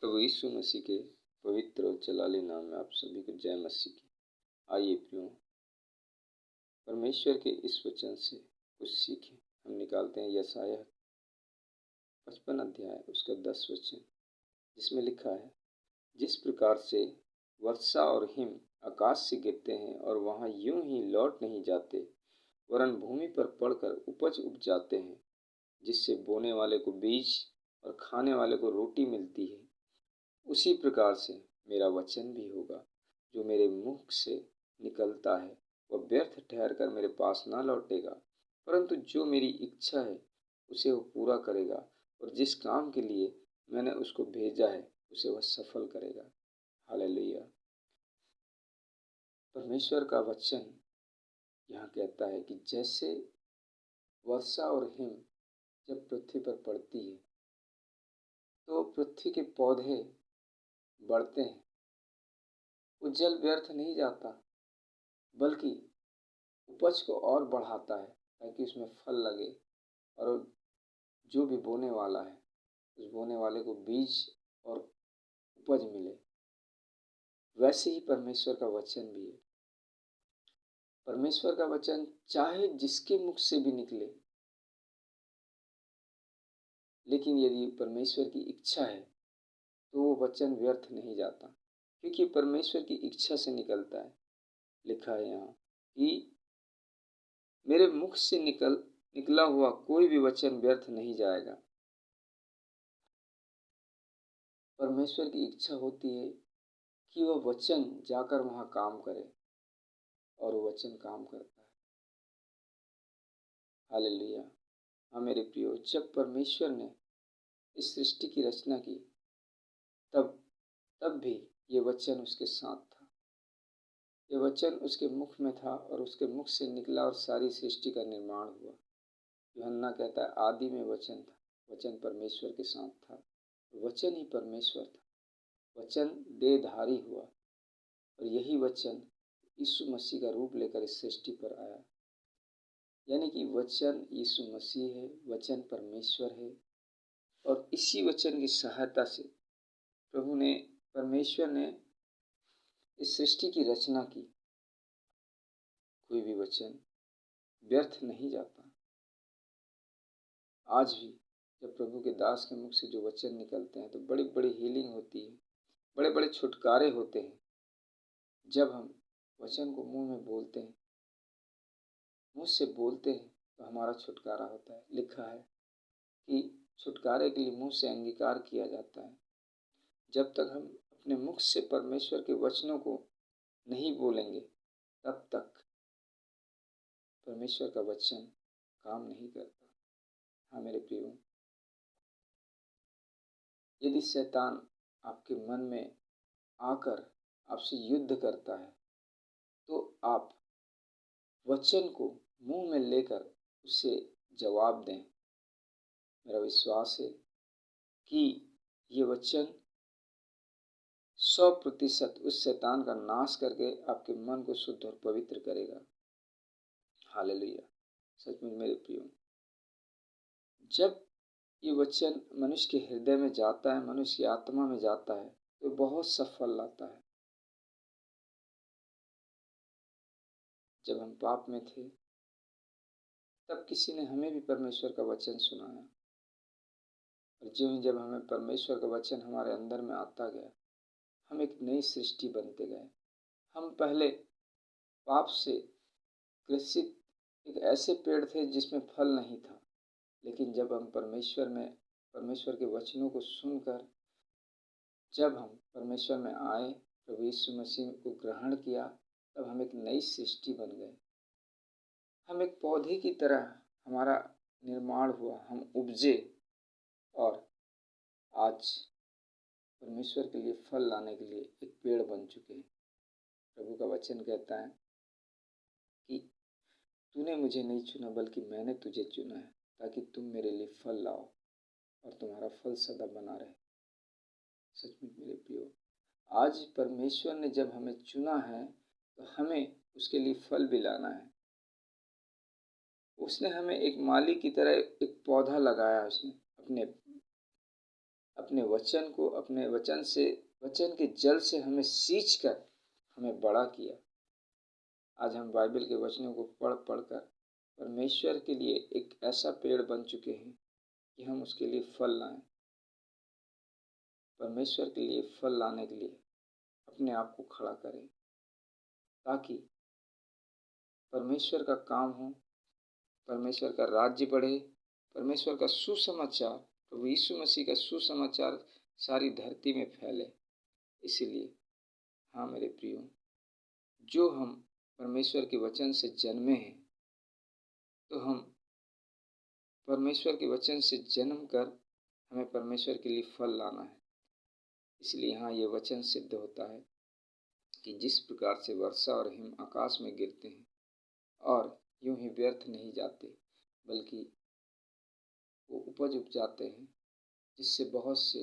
प्रभु यीशु मसीह के पवित्र और जलाली नाम में आप सभी को जय मसीह की। आइए प्रियो, परमेश्वर के इस वचन से कुछ सीखें। हम निकालते हैं यशायाह 55 अध्याय उसका 10 वचन, जिसमें लिखा है, जिस प्रकार से वर्षा और हिम आकाश से गिरते हैं और वहाँ यूं ही लौट नहीं जाते, वरन भूमि पर पड़कर उपज उपजाते हैं, जिससे बोने वाले को बीज और खाने वाले को रोटी मिलती है, उसी प्रकार से मेरा वचन भी होगा जो मेरे मुख से निकलता है। वह व्यर्थ ठहर कर मेरे पास न लौटेगा, परंतु जो मेरी इच्छा है उसे वह पूरा करेगा, और जिस काम के लिए मैंने उसको भेजा है उसे वह सफल करेगा। हालेलुया। परमेश्वर का वचन यहाँ कहता है कि जैसे वर्षा और हिम जब पृथ्वी पर पड़ती है तो पृथ्वी के पौधे बढ़ते हैं। वो जल व्यर्थ नहीं जाता, बल्कि उपज को और बढ़ाता है ताकि उसमें फल लगे और जो भी बोने वाला है उस बोने वाले को बीज और उपज मिले। वैसे ही परमेश्वर का वचन भी है। परमेश्वर का वचन चाहे जिसके मुख से भी निकले, लेकिन यदि परमेश्वर की इच्छा है तो वो वचन व्यर्थ नहीं जाता, क्योंकि परमेश्वर की इच्छा से निकलता है। लिखा है यहाँ कि मेरे मुख से निकला हुआ कोई भी वचन व्यर्थ नहीं जाएगा। परमेश्वर की इच्छा होती है कि वह वचन जाकर वहाँ काम करे, और वो वचन काम करता है। हालेलुया। हाँ मेरे प्रियो, जब परमेश्वर ने इस सृष्टि की रचना की तब भी ये वचन उसके साथ था। ये वचन उसके मुख में था और उसके मुख से निकला और सारी सृष्टि का निर्माण हुआ। यूहन्ना कहता है, आदि में वचन था, वचन परमेश्वर के साथ था, वचन ही परमेश्वर था। वचन देहधारी हुआ और यही वचन यीशु मसीह का रूप लेकर इस सृष्टि पर आया। यानी कि वचन यीशु मसीह है, वचन परमेश्वर है, और इसी वचन की सहायता से परमेश्वर ने इस सृष्टि की रचना की। कोई भी वचन व्यर्थ नहीं जाता। आज भी जब प्रभु के दास के मुख से जो वचन निकलते हैं तो बड़ी बड़ी हीलिंग होती है, बड़े बड़े छुटकारे होते हैं। जब हम वचन को मुंह में बोलते हैं, मुंह से बोलते हैं, तो हमारा छुटकारा होता है। लिखा है कि छुटकारे के लिए मुंह से अंगीकार किया जाता है। जब तक हम अपने मुख से परमेश्वर के वचनों को नहीं बोलेंगे, तब तक परमेश्वर का वचन काम नहीं करता। हाँ मेरे प्रियो, यदि शैतान आपके मन में आकर आपसे युद्ध करता है, तो आप वचन को मुंह में लेकर उसे जवाब दें। मेरा विश्वास है कि ये वचन 100% उस शैतान का नाश करके आपके मन को शुद्ध और पवित्र करेगा। हालेलुया। सच में मेरे प्रियो, जब ये वचन मनुष्य के हृदय में जाता है, मनुष्य की आत्मा में जाता है, तो बहुत सफल लाता है। जब हम पाप में थे तब किसी ने हमें भी परमेश्वर का वचन सुनाया, और जब हमें परमेश्वर का वचन हमारे अंदर में आता गया, हम एक नई सृष्टि बनते गए। हम पहले पाप से ग्रसित एक ऐसे पेड़ थे जिसमें फल नहीं था, लेकिन जब हम परमेश्वर के वचनों को सुनकर जब हम परमेश्वर में आए, प्रभु यीशु मसीह को ग्रहण किया, तब हम एक नई सृष्टि बन गए। हम एक पौधे की तरह हमारा निर्माण हुआ, हम उपजे, और आज परमेश्वर के लिए फल लाने के लिए एक पेड़ बन चुके हैं। प्रभु का वचन कहता है कि तूने मुझे नहीं चुना बल्कि मैंने तुझे चुना है, ताकि तुम मेरे लिए फल लाओ और तुम्हारा फल सदा बना रहे। सच में मेरे प्रियो, आज परमेश्वर ने जब हमें चुना है तो हमें उसके लिए फल भी लाना है। उसने हमें एक माली की तरह एक पौधा लगाया, उसने अपने वचन को, अपने वचन के जल से हमें सींच कर हमें बड़ा किया। आज हम बाइबल के वचनों को पढ़ कर परमेश्वर के लिए एक ऐसा पेड़ बन चुके हैं कि हम उसके लिए फल लाएं। परमेश्वर के लिए फल लाने के लिए अपने आप को खड़ा करें, ताकि परमेश्वर का काम हो, परमेश्वर का राज्य बढ़े, परमेश्वर का सुसमाचार, प्रभु यीशु मसीह का सुसमाचार सारी धरती में फैले। इसीलिए हाँ मेरे प्रियो, जो हम परमेश्वर के वचन से जन्मे हैं, तो हम परमेश्वर के वचन से जन्म कर हमें परमेश्वर के लिए फल लाना है। इसलिए हाँ, ये वचन सिद्ध होता है कि जिस प्रकार से वर्षा और हिम आकाश में गिरते हैं और यूं ही व्यर्थ नहीं जाते, बल्कि वो उपज उपजाते हैं, जिससे बहुत से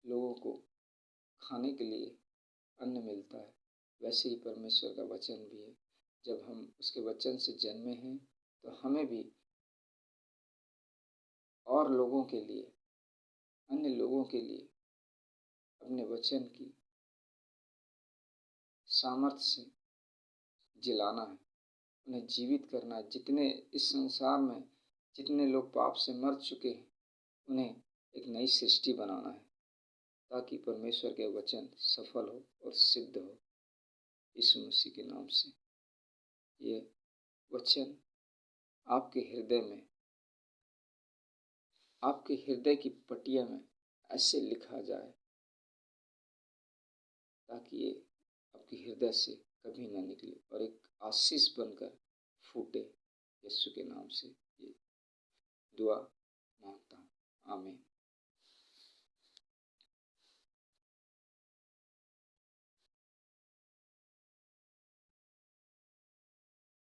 लोगों को खाने के लिए अन्न मिलता है, वैसे ही परमेश्वर का वचन भी है। जब हम उसके वचन से जन्मे हैं, तो हमें भी और लोगों के लिए, अन्य लोगों के लिए अपने वचन की सामर्थ्य से जिलाना है, उन्हें जीवित करना है। जितने इस संसार में जितने लोग पाप से मर चुके हैं, उन्हें एक नई सृष्टि बनाना है, ताकि परमेश्वर के वचन सफल हो और सिद्ध हो। यीशु मसीह के नाम से ये वचन आपके हृदय में, आपके हृदय की पटिया में ऐसे लिखा जाए, ताकि ये आपके हृदय से कभी ना निकले और एक आशीष बनकर फूटे। यीशु के नाम से ये दुआ मांगता हूँ, आमीन।